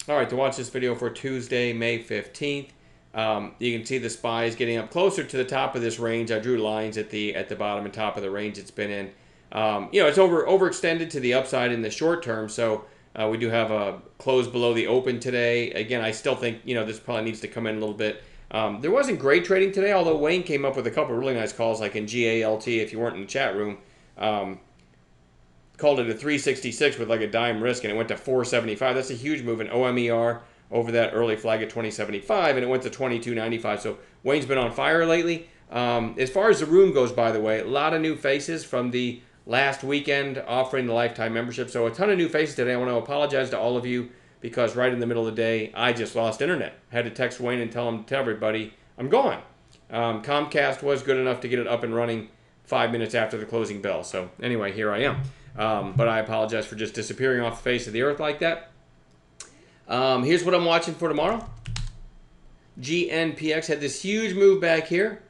All right, to watch this video for Tuesday, May 15th, you can see the SPY is getting up closer to the top of this range. I drew lines at the bottom and top of the range it's been in. It's overextended to the upside in the short term, so we do have a close below the open today. Again, I still think this probably needs to come in a little bit. There wasn't great trading today, although Wayne came up with a couple of really nice calls, like in GALT. If you weren't in the chat room, called it a 366 with like a dime risk, and it went to 475. That's a huge move in OMER over that early flag at 2075, and it went to 2295. So Wayne's been on fire lately. As far as the room goes, by the way, a lot of new faces from the last weekend offering the lifetime membership. So a ton of new faces today. I want to apologize to all of you because right in the middle of the day, I just lost internet. I had to text Wayne and tell everybody I'm gone. Comcast was good enough to get it up and running 5 minutes after the closing bell. So anyway, here I am. But I apologize for just disappearing off the face of the earth like that. Here's what I'm watching for tomorrow. GNPX had this huge move back here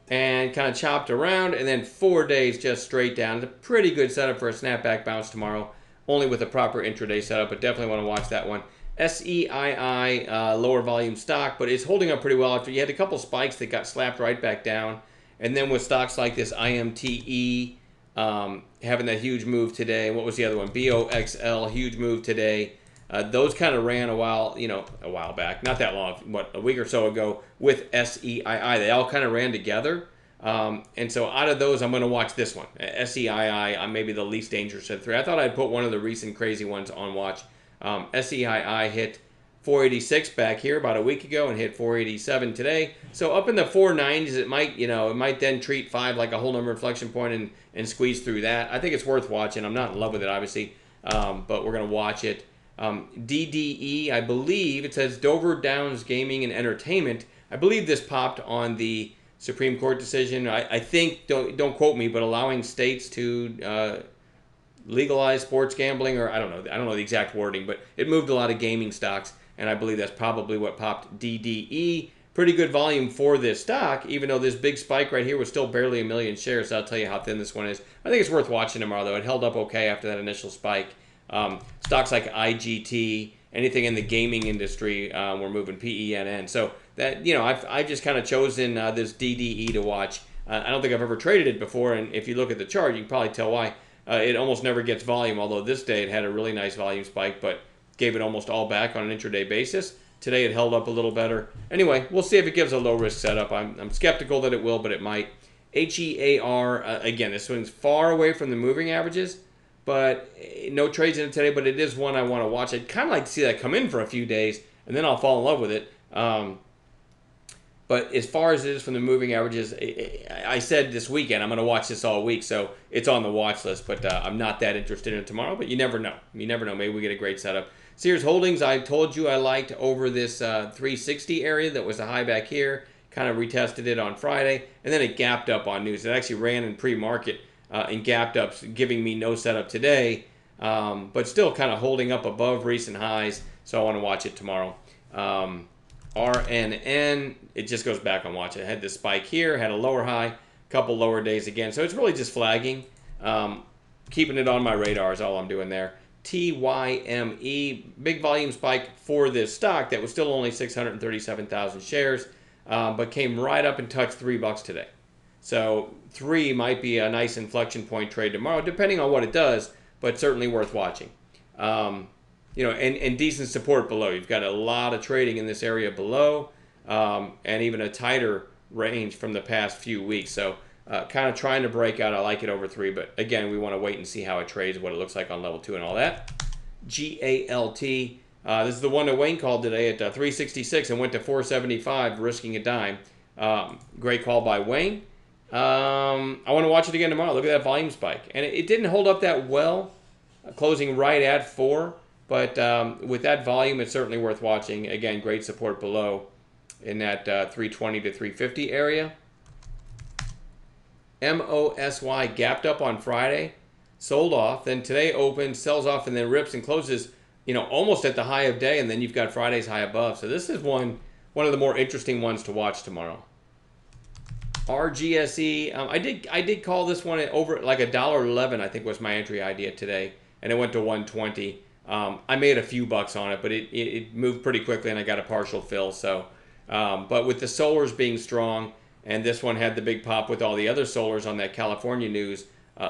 and kind of chopped around, and then 4 days just straight down. It's a pretty good setup for a snapback bounce tomorrow, only with a proper intraday setup, but definitely want to watch that one. SEII, lower volume stock, but it's holding up pretty well after you had a couple spikes that got slapped right back down. And then with stocks like this IMTE, having that huge move today. What was the other one? BOXL, huge move today. Those kind of ran a while back, not that long, what, a week or so ago with SEII. They all kind of ran together. And so out of those, I'm going to watch this one. SEII, I'm maybe the least dangerous of the three. I thought I'd put one of the recent crazy ones on watch. SEII hit 486 back here about a week ago and hit 487 today. So up in the 490s, it might then treat 5 like a whole number inflection point and squeeze through that. I think it's worth watching. I'm not in love with it, obviously, but we're going to watch it. DDE, I believe, it says Dover Downs Gaming and Entertainment. I believe this popped on the Supreme Court decision. I think, don't quote me, but allowing states to legalize sports gambling, or I don't know the exact wording, but it moved a lot of gaming stocks, and I believe that's probably what popped DDE. Pretty good volume for this stock, even though this big spike right here was still barely 1 million shares. So I'll tell you how thin this one is. I think it's worth watching tomorrow, though. It held up okay after that initial spike. Stocks like IGT, anything in the gaming industry, were moving PENN. So that I've just kind of chosen this DDE to watch. I don't think I've ever traded it before, and if you look at the chart, you can probably tell why. It almost never gets volume, although this day it had a really nice volume spike, but gave it almost all back on an intraday basis. Today it held up a little better. Anyway, we'll see if it gives a low-risk setup. I'm skeptical that it will, but it might. HEAR, again, this one's far away from the moving averages, but no trades in it today, but it is one I want to watch. I'd kind of like to see that come in for a few days, and then I'll fall in love with it. But as far as it is from the moving averages, I said this weekend I'm going to watch this all week, so it's on the watch list, but I'm not that interested in it tomorrow, but you never know. You never know. Maybe we get a great setup. Sears Holdings, I told you I liked over this 360 area that was a high back here. Kind of retested it on Friday, and then it gapped up on news. It actually ran in pre-market and gapped up, giving me no setup today, but still kind of holding up above recent highs, so I want to watch it tomorrow. RNN, it just goes back on watch. It had this spike here, had a lower high, couple lower days again. So it's really just flagging. Keeping it on my radar is all I'm doing there. TYME, big volume spike for this stock that was still only 637,000 shares, but came right up and touched $3 today. So 3 might be a nice inflection point trade tomorrow, depending on what it does, but certainly worth watching. And decent support below. You've got a lot of trading in this area below, and even a tighter range from the past few weeks. So kind of trying to break out. I like it over 3, but again, we want to wait and see how it trades, what it looks like on level 2 and all that. GALT, this is the one that Wayne called today at 366 and went to 475, risking a dime. Great call by Wayne. I want to watch it again tomorrow. Look at that volume spike. And it didn't hold up that well, closing right at 4. But with that volume, it's certainly worth watching. Again, great support below in that 320 to 350 area. MOSY gapped up on Friday, sold off. Then today opens, sells off, and then rips and closes, almost at the high of day. And then you've got Friday's high above. So this is one of the more interesting ones to watch tomorrow. RGSE, I did call this one over like $1.11. I think was my entry idea today, and it went to 120. I made a few bucks on it, but it moved pretty quickly, and I got a partial fill. So, but with the solars being strong, and this one had the big pop with all the other solars on that California news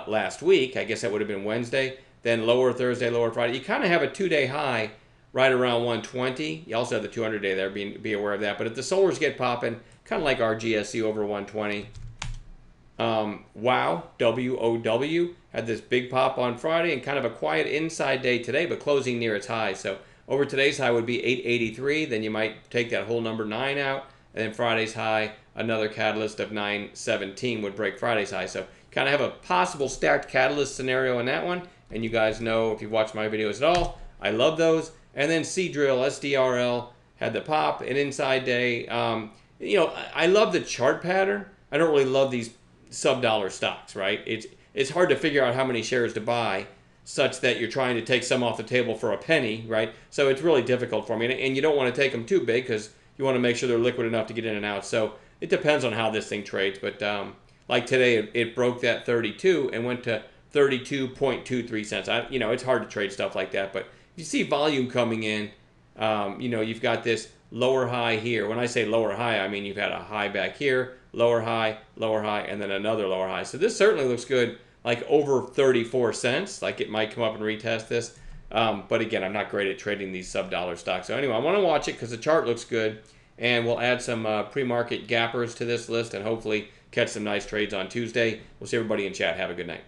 last week. I guess that would have been Wednesday. Then lower Thursday, lower Friday. You kind of have a 2-day high right around 120. You also have the 200-day there. Be aware of that. But if the solars get popping, kind of like our GSC over 120. Wow, WOW, had this big pop on Friday and kind of a quiet inside day today, but closing near its high. So over today's high would be 883. Then you might take that whole number 9 out. And then Friday's high, another catalyst of 917 would break Friday's high. So kind of have a possible stacked catalyst scenario in that one. And you guys know, if you've watched my videos at all, I love those. And then Seadrill, SDRL, had the pop, an inside day. You know, I love the chart pattern. I don't really love these sub-dollar stocks, right? It's hard to figure out how many shares to buy such that you're trying to take some off the table for a penny, right? So it's really difficult for me. And you don't want to take them too big because you want to make sure they're liquid enough to get in and out. So it depends on how this thing trades. But like today, it broke that 32 and went to 32.23 cents. You know, it's hard to trade stuff like that. But if you see volume coming in, you know, you've got this lower high here. When I say lower high, I mean you've had a high back here, lower high, and then another lower high. So this certainly looks good, like over 34 cents. Like it might come up and retest this. But again, I'm not great at trading these sub-dollar stocks. So anyway, I want to watch it because the chart looks good. And we'll add some pre-market gappers to this list and hopefully catch some nice trades on Tuesday. We'll see everybody in chat. Have a good night.